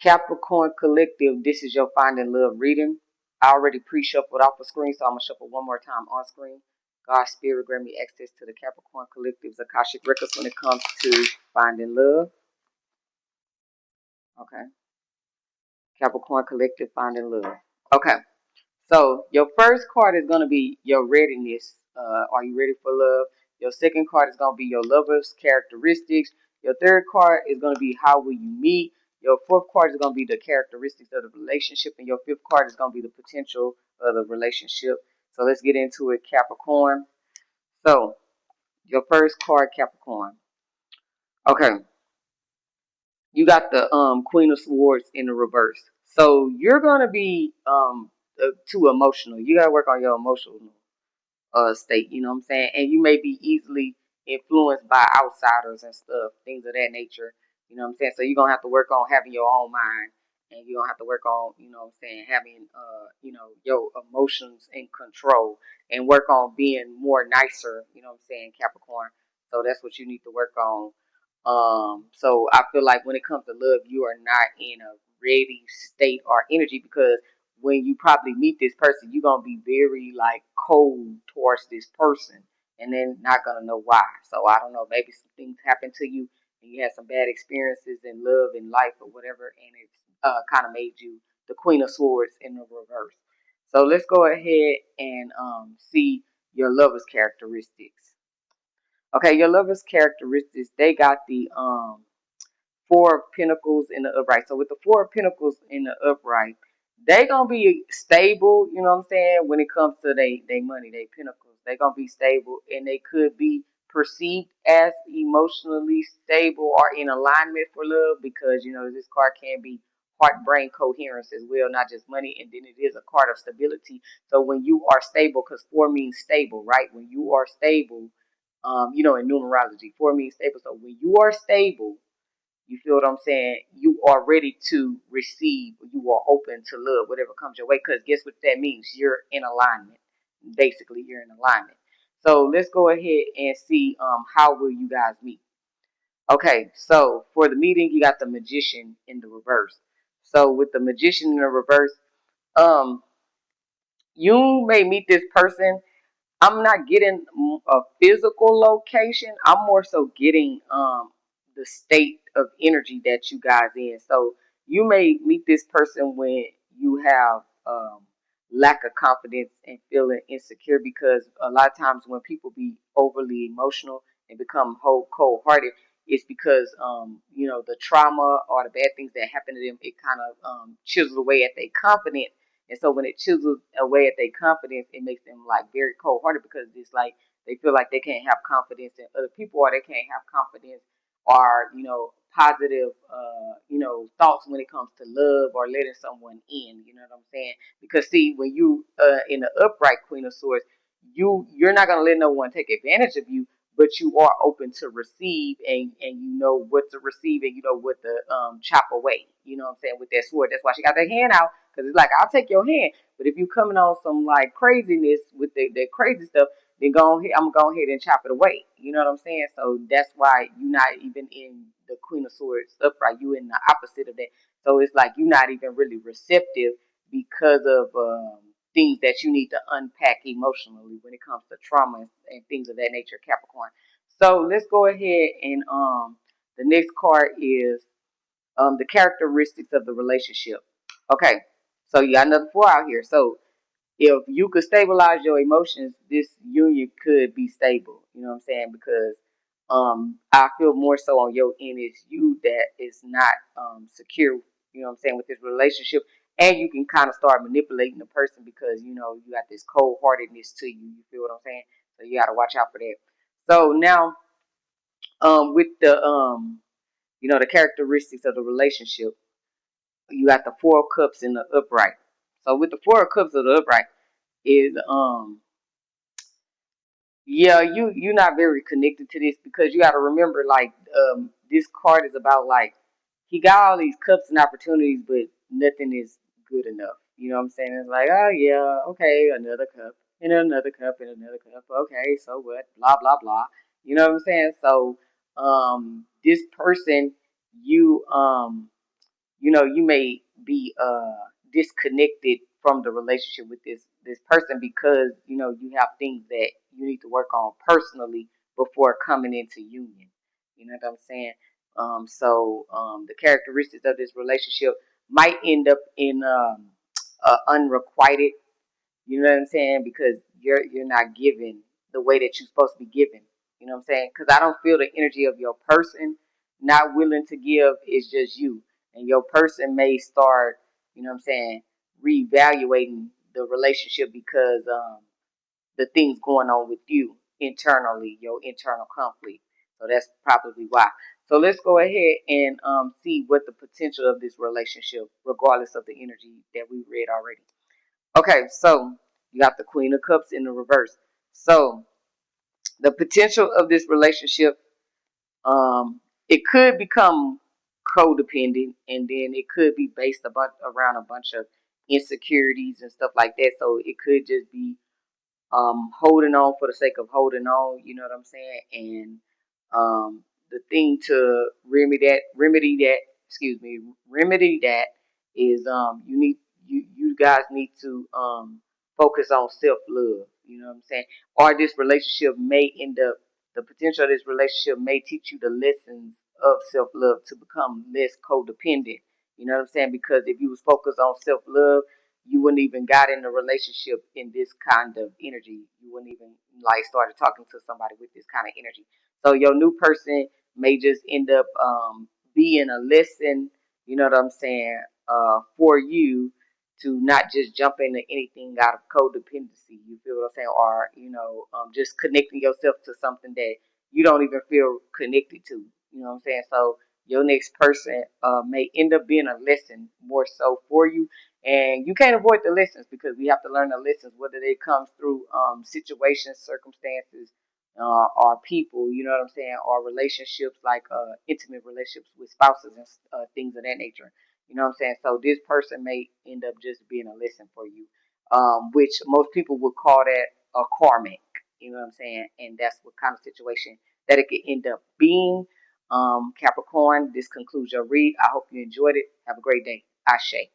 Capricorn Collective, this is your Finding Love reading. I already pre-shuffled off the screen, so I'm going to shuffle one more time on screen. God Spirit grant me access to the Capricorn Collective's Akashic Records when it comes to finding love. Okay. Capricorn Collective, Finding Love. Okay. So your first card is going to be your readiness. Are you ready for love? Your second card is going to be your lover's characteristics. Your third card is going to be how will you meet. Your fourth card is going to be the characteristics of the relationship. And your fifth card is going to be the potential of the relationship. So let's get into it, Capricorn. So your first card, Capricorn. Okay. You got the Queen of Swords in the reverse. So you're going to be too emotional. You got to work on your emotional state, you know what I'm saying? And you may be easily influenced by outsiders and stuff, things of that nature, you know what I'm saying? So you're going to have to work on having your own mind, and you're going to have to work on, you know what I'm saying, having, your emotions in control, and work on being more nicer, you know what I'm saying, Capricorn. So that's what you need to work on. So I feel like when it comes to love, you are not in a ready state or energy, because when you probably meet this person, you're gonna be very like cold towards this person, and then not gonna know why. So I don't know, maybe some things happened to you, and you had some bad experiences in love and life or whatever, and it kind of made you the Queen of Swords in the reverse. So let's go ahead and see your lover's characteristics. Okay, your lover's characteristics, they got the Four of Pentacles in the upright. So with the Four of Pentacles in the upright, they gonna be stable, you know what I'm saying, when it comes to they money, they pentacles. They gonna be stable, and they could be perceived as emotionally stable or in alignment for love, because you know this card can be heart brain coherence as well, not just money. And then it is a card of stability. So when you are stable, because four means stable, right? When you are stable, in numerology, four means stable. So when you are stable, you feel what I'm saying? You are ready to receive. You are open to love, whatever comes your way. Because guess what that means? You're in alignment. Basically, you're in alignment. So let's go ahead and see how will you guys meet. Okay, so for the meeting, you got the Magician in the reverse. So with the Magician in the reverse, um, you may meet this person. I'm not getting a physical location. I'm more so getting the state of energy that you guys in. So you may meet this person when you have lack of confidence and feeling insecure, because a lot of times when people be overly emotional and become cold hearted, it's because the trauma or the bad things that happen to them, it kind of chisels away at their confidence. And so when it chisels away at their confidence, it makes them like very cold hearted, because it's like they feel like they can't have confidence in other people, or they can't have confidence or, positive, thoughts when it comes to love or letting someone in. You know what I'm saying? Because see, when you in the upright Queen of Swords, you're not gonna let no one take advantage of you, but you are open to receive, and you know what to receive, and you know what to chop away. You know what I'm saying, with that sword. That's why she got that hand out, because it's like, I'll take your hand, but if you coming on some like craziness with that crazy stuff, then go ahead, I'm gonna go ahead and chop it away. You know what I'm saying? So that's why you're not even in the Queen of Swords upright. You in the opposite of that. So it's like you're not even really receptive, because of things that you need to unpack emotionally when it comes to trauma and things of that nature, Capricorn. So let's go ahead and the next card is the characteristics of the relationship. Okay, so you got another four out here. So if you could stabilize your emotions, this union could be stable. You know what I'm saying? Because I feel more so on your end is you that is not secure. You know what I'm saying, with this relationship, and you can kind of start manipulating the person, because you got this cold heartedness to you. You feel what I'm saying? So you got to watch out for that. So now, with the characteristics of the relationship, you got the Four of Cups in the upright. So with the Four of Cups of the upright is yeah, you're not very connected to this, because you got to remember, like, this card is about like he got all these cups and opportunities, but nothing is good enough. You know what I'm saying? It's like, oh yeah, okay, another cup and another cup and another cup. Okay, so what? Blah blah blah. You know what I'm saying? So this person, you you may be disconnected from the relationship with this person because you have things that you need to work on personally before coming into union. You know what I'm saying? The characteristics of this relationship might end up in unrequited. You know what I'm saying? Because you're not giving the way that you're supposed to be giving. You know what I'm saying? Because I don't feel the energy of your person not willing to give. It's just you, and your person may start. You know what I'm saying? Reevaluating the relationship because the things going on with you internally, your internal conflict. So that's probably why. So let's go ahead and see what the potential of this relationship, regardless of the energy that we read already. Okay, so you got the Queen of Cups in the reverse. So the potential of this relationship, it could become codependent, and then it could be based around a bunch of insecurities and stuff like that. So it could just be holding on for the sake of holding on. You know what I'm saying? And the thing to remedy that is you guys need to focus on self love. You know what I'm saying? Or this relationship may end up the potential of this relationship may teach you the lessons of self love to become less codependent. You know what I'm saying? Because if you was focused on self love, you wouldn't even got in a relationship in this kind of energy. You wouldn't even like started talking to somebody with this kind of energy. So your new person may just end up being a lesson, you know what I'm saying, for you to not just jump into anything out of codependency. You feel what I'm saying? Or, just connecting yourself to something that you don't even feel connected to. You know what I'm saying? So your next person may end up being a lesson more so for you, and you can't avoid the lessons because we have to learn the lessons, whether they come through situations, circumstances, or people, you know what I'm saying, or relationships like intimate relationships with spouses and things of that nature. You know what I'm saying? So this person may end up just being a lesson for you, which most people would call that a karmic. You know what I'm saying? And that's what kind of situation that it could end up being. Capricorn, this concludes your read. I hope you enjoyed it. Have a great day. Ashe.